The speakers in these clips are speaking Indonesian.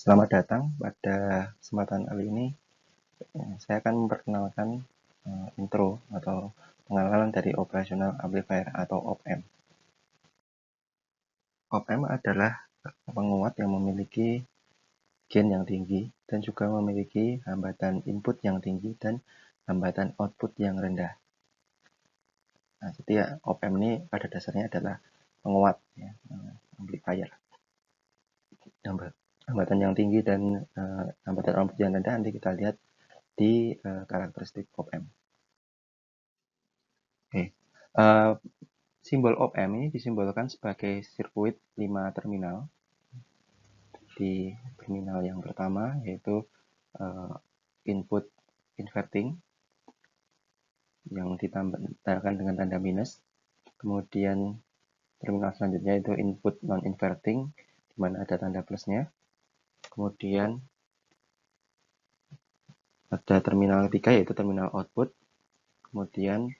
Selamat datang pada kesempatan kali ini. Saya akan memperkenalkan intro atau pengenalan dari operational amplifier atau op-amp. Op-amp adalah penguat yang memiliki gain yang tinggi dan juga memiliki hambatan input yang tinggi dan hambatan output yang rendah. Nah, jadi ya, op-amp ini pada dasarnya adalah penguat ya, amplifier. Hambatan yang tinggi dan hambatan output yang rendah nanti kita lihat di karakteristik op-amp. Oke. Simbol op-amp ini disimbolkan sebagai sirkuit 5 terminal. Di terminal yang pertama yaitu input inverting yang ditambahkan dengan tanda minus. Kemudian terminal selanjutnya itu input non-inverting di mana ada tanda plusnya. Kemudian ada terminal ketiga yaitu terminal output. Kemudian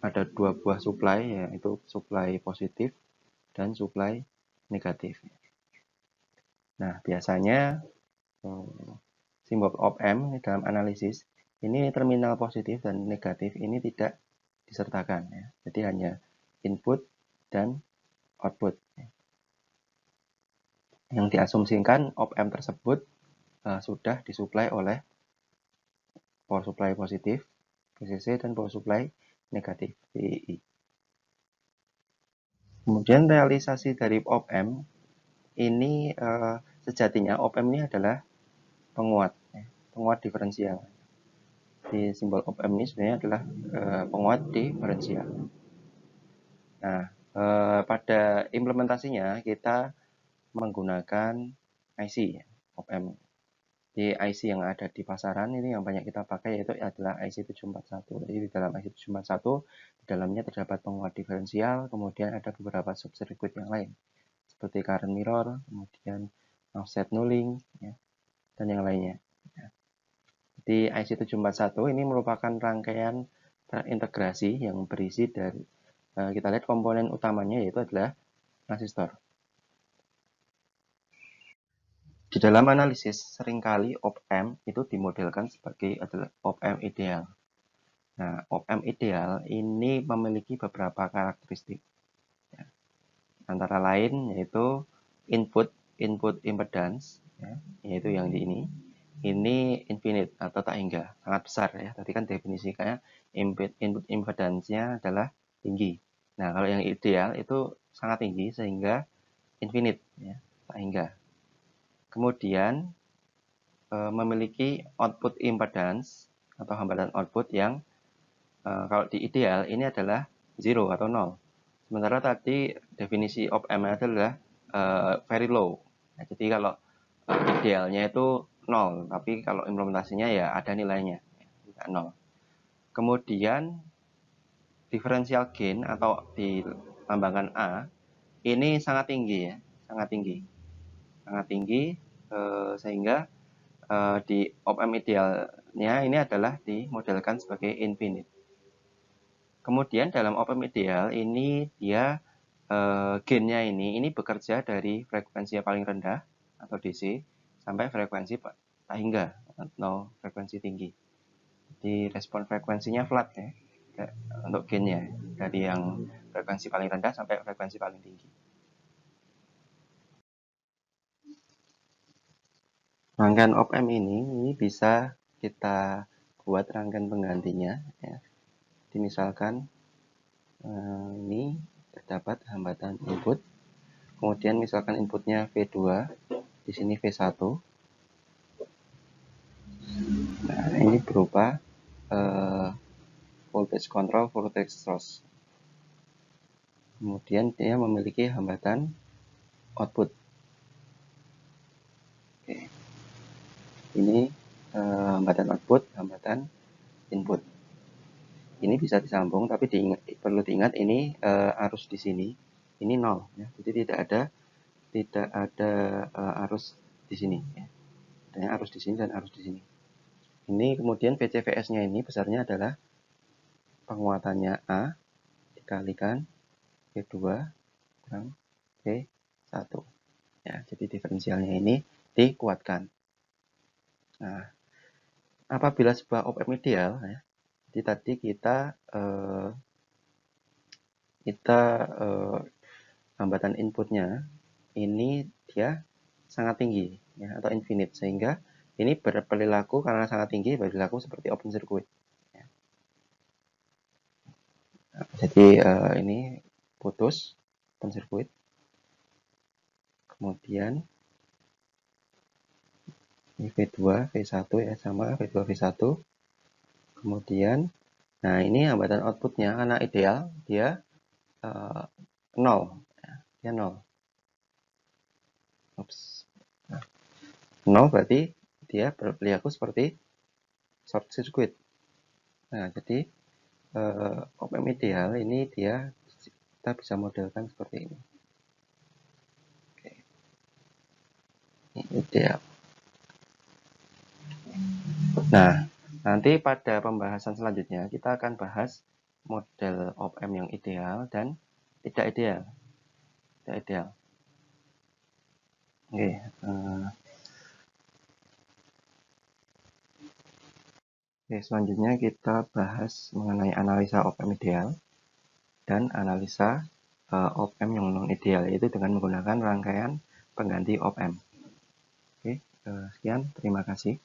ada dua buah supply yaitu supply positif dan supply negatif. Nah, biasanya simbol op-amp dalam analisis ini terminal positif dan negatif ini tidak disertakan ya. Jadi hanya input dan output. Yang diasumsikan op-amp tersebut sudah disuplai oleh power supply positif VCC dan power supply negatif VII. Kemudian realisasi dari op-amp ini sejatinya op-amp ini adalah penguat diferensial. Di simbol op-amp ini sebenarnya adalah penguat diferensial. Nah, pada implementasinya kita menggunakan IC op-amp. Di IC yang ada di pasaran ini yang banyak kita pakai yaitu adalah IC 741. Jadi di dalam IC 741 di dalamnya terdapat penguat diferensial, kemudian ada beberapa subsirkuit yang lain seperti current mirror, kemudian offset nulling ya, dan yang lainnya. Di IC 741 ini merupakan rangkaian terintegrasi yang berisi dari kita lihat komponen utamanya yaitu adalah transistor. Di dalam analisis seringkali op-amp itu dimodelkan sebagai adalah op-amp ideal. Nah, op-amp ideal ini memiliki beberapa karakteristik. Ya. Antara lain yaitu input impedance ya, yaitu yang di ini. Ini infinite atau tak hingga, sangat besar ya. Tadi kan definisinya input impedance-nya adalah tinggi. Nah, kalau yang ideal itu sangat tinggi sehingga infinite ya, tak hingga. Kemudian memiliki output impedance atau hambatan output yang kalau di ideal ini adalah 0 atau 0. Sementara tadi definisi op-amp adalah very low. Nah, jadi kalau idealnya itu 0, tapi kalau implementasinya ya ada nilainya, tidak 0. Kemudian differential gain atau dilambangkan A ini sangat tinggi ya, sangat tinggi sehingga di op-amp idealnya ini adalah dimodelkan sebagai infinite. Kemudian dalam op-amp ideal ini dia gainnya ini bekerja dari frekuensi yang paling rendah atau DC sampai frekuensi tak hingga atau frekuensi tinggi. Jadi respon frekuensinya flat ya untuk gainnya dari yang frekuensi paling rendah sampai frekuensi paling tinggi. Rangkaian op-amp ini bisa kita buat rangkaian penggantinya ya. Misalkan ini terdapat hambatan input, kemudian misalkan inputnya V2, di sini V1. Nah, ini berupa voltage control, voltage source. Kemudian dia memiliki hambatan output. Oke. Ini hambatan output, hambatan input. Ini bisa disambung, tapi perlu diingat ini arus di sini, ini 0 ya. Jadi tidak ada arus di sini ya. Adanya arus di sini dan arus di sini. Ini kemudian VCVS-nya ini besarnya adalah penguatannya A dikalikan V2 kurang V1 Ya, jadi diferensialnya ini dikuatkan. Nah, apabila sebuah op-amp ideal, ya, jadi tadi hambatan inputnya ini dia sangat tinggi, ya, atau infinite, sehingga ini berperilaku karena sangat tinggi berperilaku seperti open circuit. Ya. Nah, jadi ini putus open circuit, kemudian ini V2, V1 ya sama V2, V1, kemudian nah ini hambatan outputnya karena ideal dia 0, ya, dia 0. Ups. Nah, 0 berarti dia berperilaku seperti short circuit. Nah, jadi op-amp ideal ini dia kita bisa modelkan seperti ini. Oke. Ini ideal. Nah, nanti pada pembahasan selanjutnya kita akan bahas model op-amp yang ideal dan tidak ideal. Tidak ideal. Oke. Selanjutnya kita bahas mengenai analisa op-amp ideal dan analisa op-amp yang non ideal, yaitu dengan menggunakan rangkaian pengganti op-amp. Oke, sekian, terima kasih.